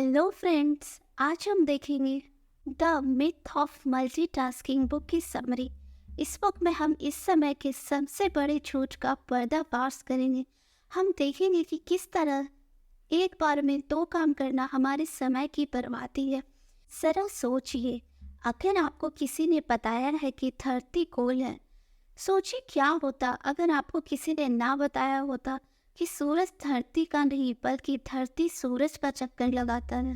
Hello friends, आज हम देखेंगे the myth of multitasking book की समरी। इस बुक में हम इस समय के सबसे बड़े झूठ का पर्दाफाश करेंगे। हम देखेंगे कि किस तरह एक बार में दो काम करना हमारे समय की बर्बादी है। जरा सोचिए, अगर आपको किसी ने बताया है कि धरती गोल है, सोचिए क्या होता अगर आपको किसी ने ना बताया होता कि सूरज धरती का नहीं बल्कि धरती सूरज का चक्कर लगाता है।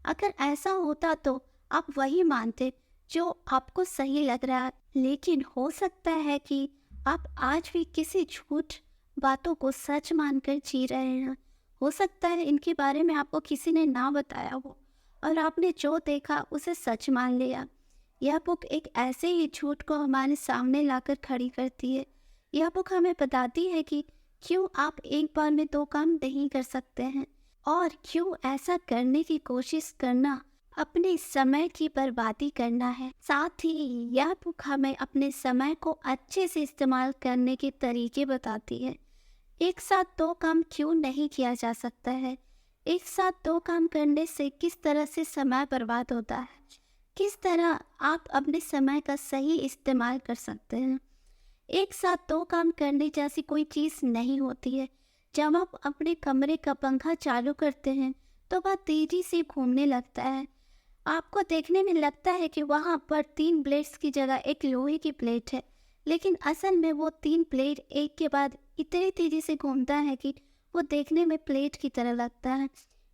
अगर ऐसा होता तो आप वही मानते जो आपको सही लग रहा है, लेकिन हो सकता है कि आप आज भी किसी झूठ बातों को सच मानकर जी रहे हैं। हो सकता है इनके बारे में आपको किसी ने ना बताया हो और आपने जो देखा उसे सच मान लिया। यह बुक एक ऐसे ही झूठ को हमारे सामने लाकर खड़ी करती है। यह बुक हमें बताती है कि क्यों आप एक बार में दो काम नहीं कर सकते हैं और क्यों ऐसा करने की कोशिश करना अपने समय की बर्बादी करना है। साथ ही यह बुक हमें अपने समय को अच्छे से इस्तेमाल करने के तरीके बताती है। एक साथ दो काम क्यों नहीं किया जा सकता है, एक साथ दो काम करने से किस तरह से समय बर्बाद होता है, किस तरह आप अपने समय का सही इस्तेमाल कर सकते हैं। एक साथ दो काम करने जैसी कोई चीज़ नहीं होती है। जब आप अपने कमरे का पंखा चालू करते हैं तो वह तेजी से घूमने लगता है। आपको देखने में लगता है कि वहाँ पर तीन ब्लेड्स की जगह एक लोहे की प्लेट है, लेकिन असल में वो तीन प्लेट एक के बाद इतनी तेजी से घूमता है कि वो देखने में प्लेट की तरह लगता है।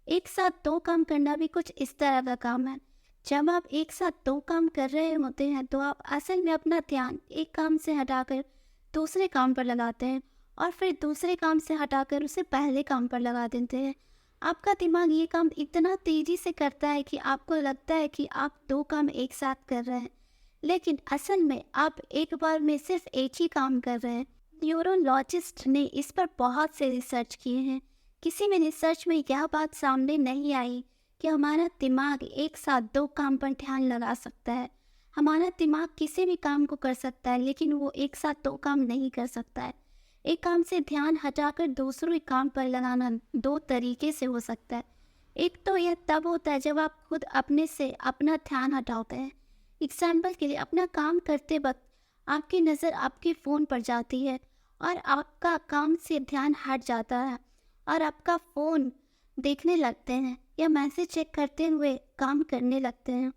एक साथ दो काम करना भी कुछ इस तरह का काम है। जब आप एक साथ दो काम कर रहे होते हैं तो आप असल में अपना ध्यान एक काम से हटाकर दूसरे काम पर लगाते हैं और फिर दूसरे काम से हटाकर उसे पहले काम पर लगा देते हैं। आपका दिमाग ये काम इतना तेजी से करता है कि आपको लगता है कि आप दो काम एक साथ कर रहे हैं, लेकिन असल में आप एक बार में सिर्फ एक ही काम कर रहे हैं। न्यूरोलॉजिस्ट ने इस पर बहुत से रिसर्च किए हैं। किसी में रिसर्च में यह बात सामने नहीं आई कि हमारा दिमाग एक साथ दो काम पर ध्यान लगा सकता है। हमारा दिमाग किसी भी काम को कर सकता है, लेकिन वो एक साथ दो काम नहीं कर सकता है। एक काम से ध्यान हटाकर दूसरे काम पर लगाना दो तरीके से हो सकता है। एक तो यह तब होता है जब आप खुद अपने से अपना ध्यान हटाते हैं। एग्जाम्पल के लिए, अपना काम करते वक्त आपकी नज़र आपके फ़ोन पर जाती है और आपका काम से ध्यान हट जाता है और आपका फ़ोन देखने लगते हैं या मैसेज चेक करते हुए काम करने लगते हैं।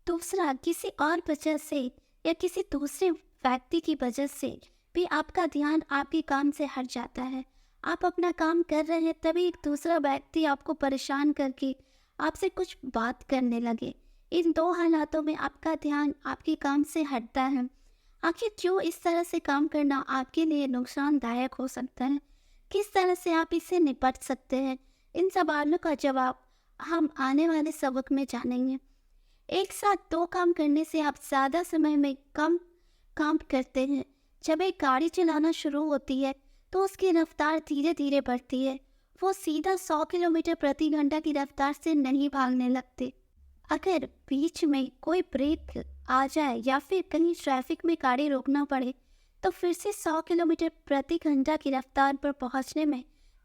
दूसरा, किसी और वजह से या किसी दूसरे व्यक्ति की वजह से भी आपका ध्यान आपके काम से हट जाता है। आप अपना काम कर रहे हैं, तभी एक दूसरा व्यक्ति आपको परेशान करके आपसे कुछ बात करने लगे। इन दो हालातों में आपका ध्यान आपके काम से हटता है। आखिर क्यों इस तरह से काम करना आपके लिए नुकसानदायक हो सकता है, किस तरह से आप इससे निपट सकते हैं, इन सवालों का जवाब हम आने वाले सबक में जानेंगे। एक साथ दो काम करने से आप ज़्यादा समय में कम काम करते हैं। जब एक गाड़ी चलाना शुरू होती है तो उसकी रफ्तार धीरे धीरे बढ़ती है। वो सीधा 100 किलोमीटर प्रति घंटा की रफ्तार से नहीं भागने लगते। अगर बीच में कोई ब्रेक आ जाए या फिर कहीं ट्रैफिक में गाड़ी रोकना पड़े तो फिर से 100 किलोमीटर प्रति घंटा की रफ्तार पर पहुंचने में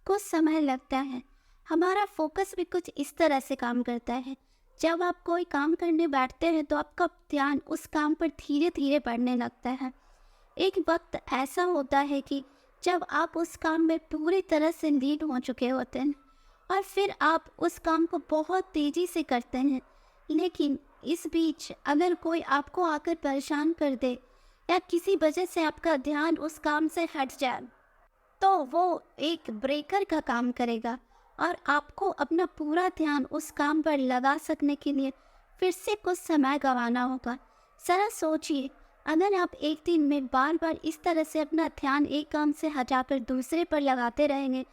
कुछ समय लगता है। हमारा फोकस भी कुछ इस तरह से काम करता है। जब आप कोई काम करने बैठते हैं तो आपका ध्यान उस काम पर धीरे धीरे बढ़ने लगता है। एक वक्त ऐसा होता है कि जब आप उस काम में पूरी तरह से लीन हो चुके होते हैं और फिर आप उस काम को बहुत तेज़ी से करते हैं, लेकिन इस बीच अगर कोई आपको आकर परेशान कर दे या किसी वजह से आपका ध्यान उस काम से हट जाए तो वो एक ब्रेकर का काम करेगा और आपको अपना पूरा ध्यान उस काम पर लगा सकने के लिए फिर से कुछ समय गंवाना होगा। जरा सोचिए, अगर आप एक दिन में बार बार इस तरह से अपना ध्यान एक काम से हटाकर दूसरे पर लगाते रहेंगे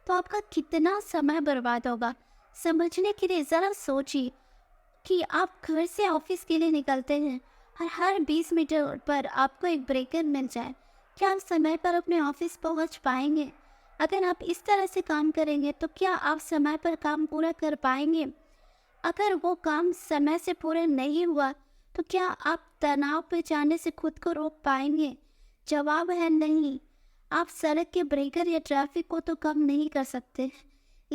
तो आपका कितना समय बर्बाद होगा। समझने के लिए ज़रा सोचिए कि आप घर से ऑफिस के लिए निकलते हैं और हर 20 मीटर पर आपको एक ब्रेकर मिल जाए, क्या आप समय पर अपने ऑफिस पहुंच पाएंगे? अगर आप इस तरह से काम करेंगे तो क्या आप समय पर काम पूरा कर पाएंगे? अगर वो काम समय से पूरा नहीं हुआ तो क्या आप तनाव पे जाने से खुद को रोक पाएंगे? जवाब है नहीं। आप सड़क के ब्रेकर या ट्रैफिक को तो कम नहीं कर सकते,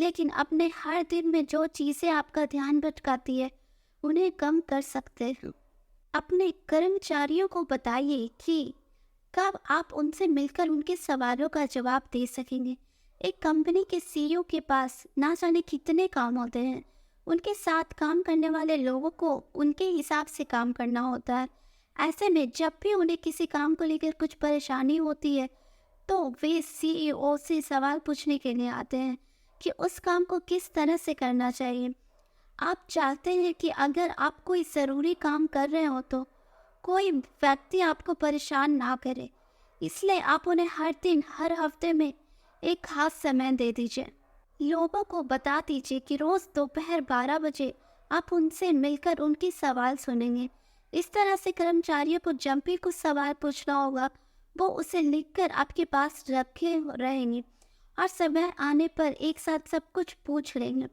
लेकिन अपने हर दिन में जो चीज़ें आपका ध्यान भटकाती है, उन्हें कम कर सकते हैं। अपने कर्मचारियों को बताइए कि कब आप उनसे मिलकर उनके सवालों का जवाब दे सकेंगे। एक कंपनी के सीईओ के पास ना जाने कितने काम होते हैं। उनके साथ काम करने वाले लोगों को उनके हिसाब से काम करना होता है। ऐसे में जब भी उन्हें किसी काम को लेकर कुछ परेशानी होती है, तो वे सीईओ से सवाल पूछने के लिए आते हैं कि उस काम को किस तरह से करना चाहिए। आप चाहते हैं कि अगर आप कोई ज़रूरी काम कर रहे हो तो कोई व्यक्ति आपको परेशान ना करे, इसलिए आप उन्हें हर दिन, हर हफ्ते में एक खास समय दे दीजिए। लोगों को बता दीजिए कि रोज़ दोपहर 12 बजे आप उनसे मिलकर उनकी सवाल सुनेंगे। इस तरह से कर्मचारियों को जब भी कुछ सवाल पूछना होगा, वो उसे लिखकर आपके पास रखे रहेंगे और समय आने पर एक साथ सब कुछ पूछ लेंगे।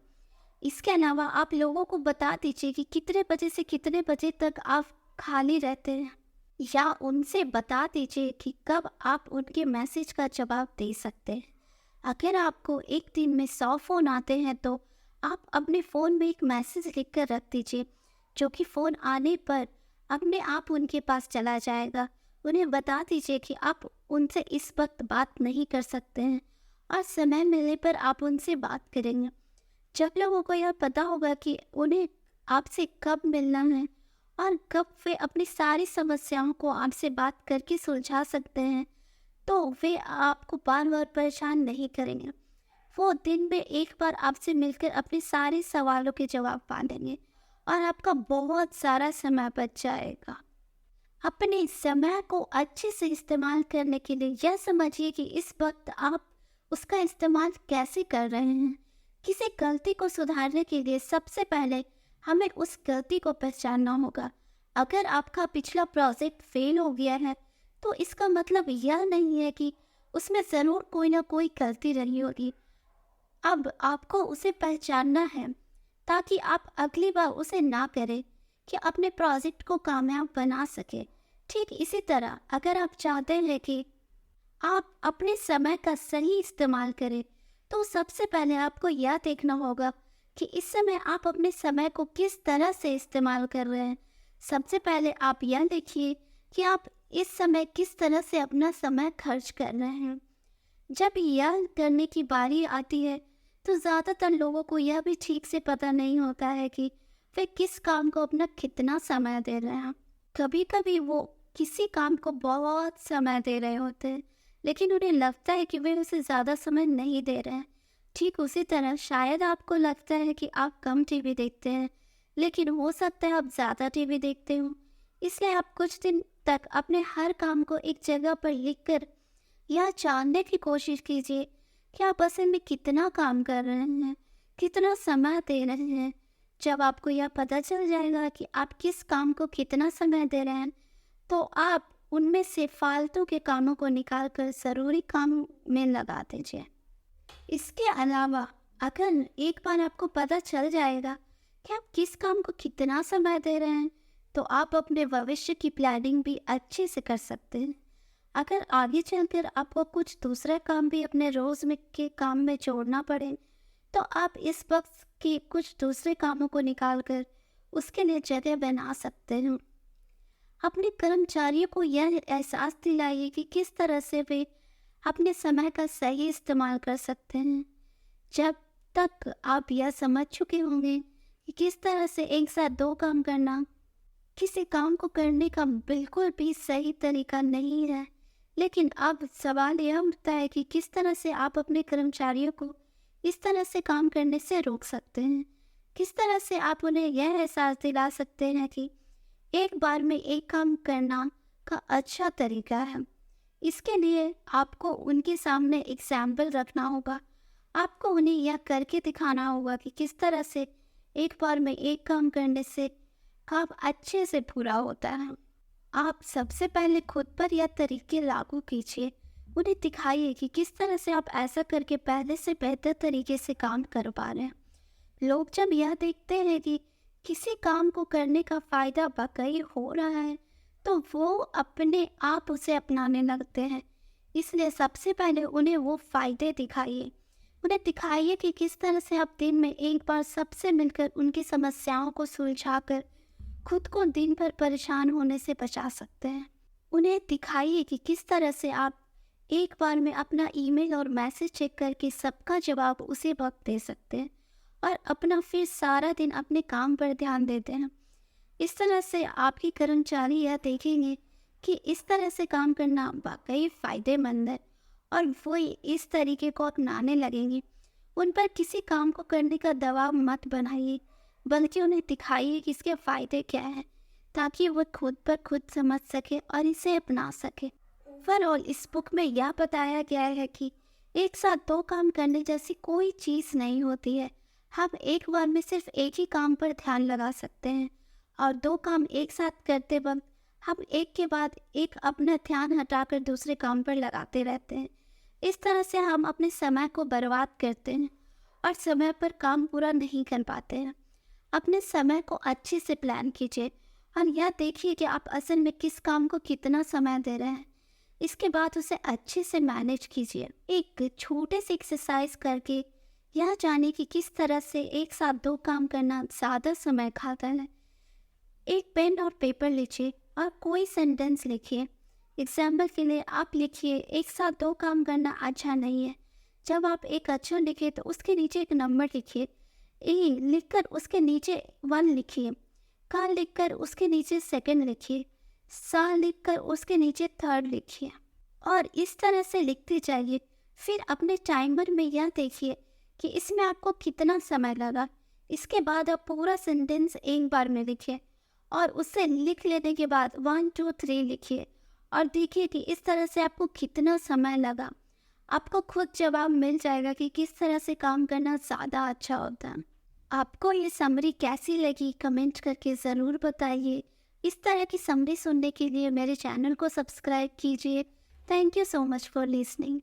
इसके अलावा आप लोगों को बता दीजिए कि कितने बजे से कितने बजे तक आप खाली रहते हैं, या उनसे बता दीजिए कि कब आप उनके मैसेज का जवाब दे सकते हैं। अगर आपको एक दिन में 100 फ़ोन आते हैं तो आप अपने फ़ोन में एक मैसेज लिख कर रख दीजिए, जो कि फ़ोन आने पर अपने आप उनके पास चला जाएगा। उन्हें बता दीजिए कि आप उनसे इस वक्त बात नहीं कर सकते हैं और समय मिलने पर आप उनसे बात करेंगे। जब लोगों को यह पता होगा कि उन्हें आपसे कब मिलना है और कब वे अपनी सारी समस्याओं को आपसे बात करके सुलझा सकते हैं, तो वे आपको बार बार परेशान नहीं करेंगे। वो दिन में एक बार आपसे मिलकर अपने सारे सवालों के जवाब पा लेंगे और आपका बहुत सारा समय बच जाएगा। अपने समय को अच्छे से इस्तेमाल करने के लिए यह समझिए कि इस वक्त आप उसका इस्तेमाल कैसे कर रहे हैं। किसी गलती को सुधारने के लिए सबसे पहले हमें उस गलती को पहचानना होगा। अगर आपका पिछला प्रोजेक्ट फेल हो गया है, तो इसका मतलब यह नहीं है कि उसमें ज़रूर कोई ना कोई गलती रही होगी। अब आपको उसे पहचानना है ताकि आप अगली बार उसे ना करें, कि अपने प्रोजेक्ट को कामयाब बना सके। ठीक इसी तरह अगर आप चाहते हैं कि आप अपने समय का सही इस्तेमाल करें, तो सबसे पहले आपको यह देखना होगा कि इस समय आप अपने समय को किस तरह से इस्तेमाल कर रहे हैं। सबसे पहले आप यह देखिए कि आप इस समय किस तरह से अपना समय खर्च कर रहे हैं। जब यह करने की बारी आती है, तो ज़्यादातर लोगों को यह भी ठीक से पता नहीं होता है कि वे किस काम को अपना कितना समय दे रहे हैं। कभी कभी वो किसी काम को बहुत समय दे रहे होते हैं, लेकिन उन्हें लगता है कि वे उसे ज़्यादा समय नहीं दे रहे हैं। ठीक उसी तरह शायद आपको लगता है कि आप कम टीवी देखते हैं, लेकिन हो सकता है आप ज़्यादा टीवी देखते हो। इसलिए आप कुछ दिन तक अपने हर काम को एक जगह पर लिखकर यह जानने की कोशिश कीजिए कि आप असल में कितना काम कर रहे हैं, कितना समय दे रहे हैं। जब आपको यह पता चल जाएगा कि आप किस काम को कितना समय दे रहे हैं, तो आप उनमें से फालतू के कामों को निकाल कर ज़रूरी काम में लगा दीजिए। इसके अलावा अगर एक बार आपको पता चल जाएगा कि आप किस काम को कितना समय दे रहे हैं, तो आप अपने भविष्य की प्लानिंग भी अच्छे से कर सकते हैं। अगर आगे चलकर आपको कुछ दूसरा काम भी अपने रोज़ में के काम में जोड़ना पड़े, तो आप इस वक्त के कुछ दूसरे कामों को निकाल कर उसके लिए जगह बना सकते हैं। अपने कर्मचारियों को यह एहसास दिलाइए कि किस तरह से वे अपने समय का सही इस्तेमाल कर सकते हैं। जब तक आप यह समझ चुके होंगे कि किस तरह से एक साथ 2 काम करना किसी काम को करने का बिल्कुल भी सही तरीका नहीं है, लेकिन अब सवाल यह उठता है कि किस तरह से आप अपने कर्मचारियों को इस तरह से काम करने से रोक सकते हैं। किस तरह से आप उन्हें यह एहसास दिला सकते हैं कि एक बार में एक काम करना का अच्छा तरीका है। इसके लिए आपको उनके सामने एग्जाम्पल रखना होगा। आपको उन्हें यह करके दिखाना होगा कि किस तरह से एक बार में एक काम करने से काम अच्छे से पूरा होता है। आप सबसे पहले खुद पर यह तरीके लागू कीजिए। उन्हें दिखाइए कि किस तरह से आप ऐसा करके पहले से बेहतर तरीके से काम कर पा रहे हैं। लोग जब यह देखते हैं कि किसी काम को करने का फ़ायदा वाकई हो रहा है, तो वो अपने आप उसे अपनाने लगते हैं। इसलिए सबसे पहले उन्हें वो फ़ायदे दिखाइए। उन्हें दिखाइए कि किस तरह से आप दिन में एक बार सबसे मिलकर उनकी समस्याओं को सुलझाकर खुद को दिन भर परेशान होने से बचा सकते हैं। उन्हें दिखाइए कि किस तरह से आप एक बार में अपना ईमेल और मैसेज चेक करके सबका जवाब उसी वक्त दे सकते हैं और अपना फिर सारा दिन अपने काम पर ध्यान देते हैं। इस तरह से आपके कर्मचारी यह देखेंगे कि इस तरह से काम करना वाकई फ़ायदेमंद है और वो इस तरीके को अपनाने लगेंगे। उन पर किसी काम को करने का दबाव मत बनाइए, बल्कि उन्हें दिखाइए कि इसके फ़ायदे क्या हैं, ताकि वो खुद पर खुद समझ सके और इसे अपना सके। ओवरऑल इस बुक में यह बताया गया है कि एक साथ दो काम करने जैसी कोई चीज़ नहीं होती है। हम एक बार में सिर्फ एक ही काम पर ध्यान लगा सकते हैं और दो काम एक साथ करते वक्त हम एक के बाद एक अपना ध्यान हटाकर दूसरे काम पर लगाते रहते हैं। इस तरह से हम अपने समय को बर्बाद करते हैं और समय पर काम पूरा नहीं कर पाते हैं। अपने समय को अच्छे से प्लान कीजिए और यह देखिए कि आप असल में किस काम को कितना समय दे रहे हैं। इसके बाद उसे अच्छे से मैनेज कीजिए। एक छोटे से एक्सरसाइज करके यह जाने कि किस तरह से एक साथ दो काम करना ज़्यादा समय खाता है। एक पेन और पेपर लीजिए और कोई सेंटेंस लिखिए। एग्जाम्पल के लिए आप लिखिए, एक साथ दो काम करना अच्छा नहीं है। जब आप एक अक्षर लिखिए तो उसके नीचे एक नंबर लिखिए। ए लिखकर उसके नीचे 1 लिखिए। का लिखकर उसके नीचे 2 लिखिए। सा लिखकर उसके नीचे 3 लिखिए और इस तरह से लिखते जाइए। फिर अपने टाइमर में यह देखिए कि इसमें आपको कितना समय लगा। इसके बाद आप पूरा सेंटेंस एक बार में लिखिए और उसे लिख लेने के बाद 1 2 3 लिखिए और देखिए कि इस तरह से आपको कितना समय लगा। आपको खुद जवाब मिल जाएगा कि किस तरह से काम करना ज़्यादा अच्छा होता है। आपको ये समरी कैसी लगी कमेंट करके ज़रूर बताइए। इस तरह की समरी सुनने के लिए मेरे चैनल को सब्सक्राइब कीजिए। Thank you so much for listening.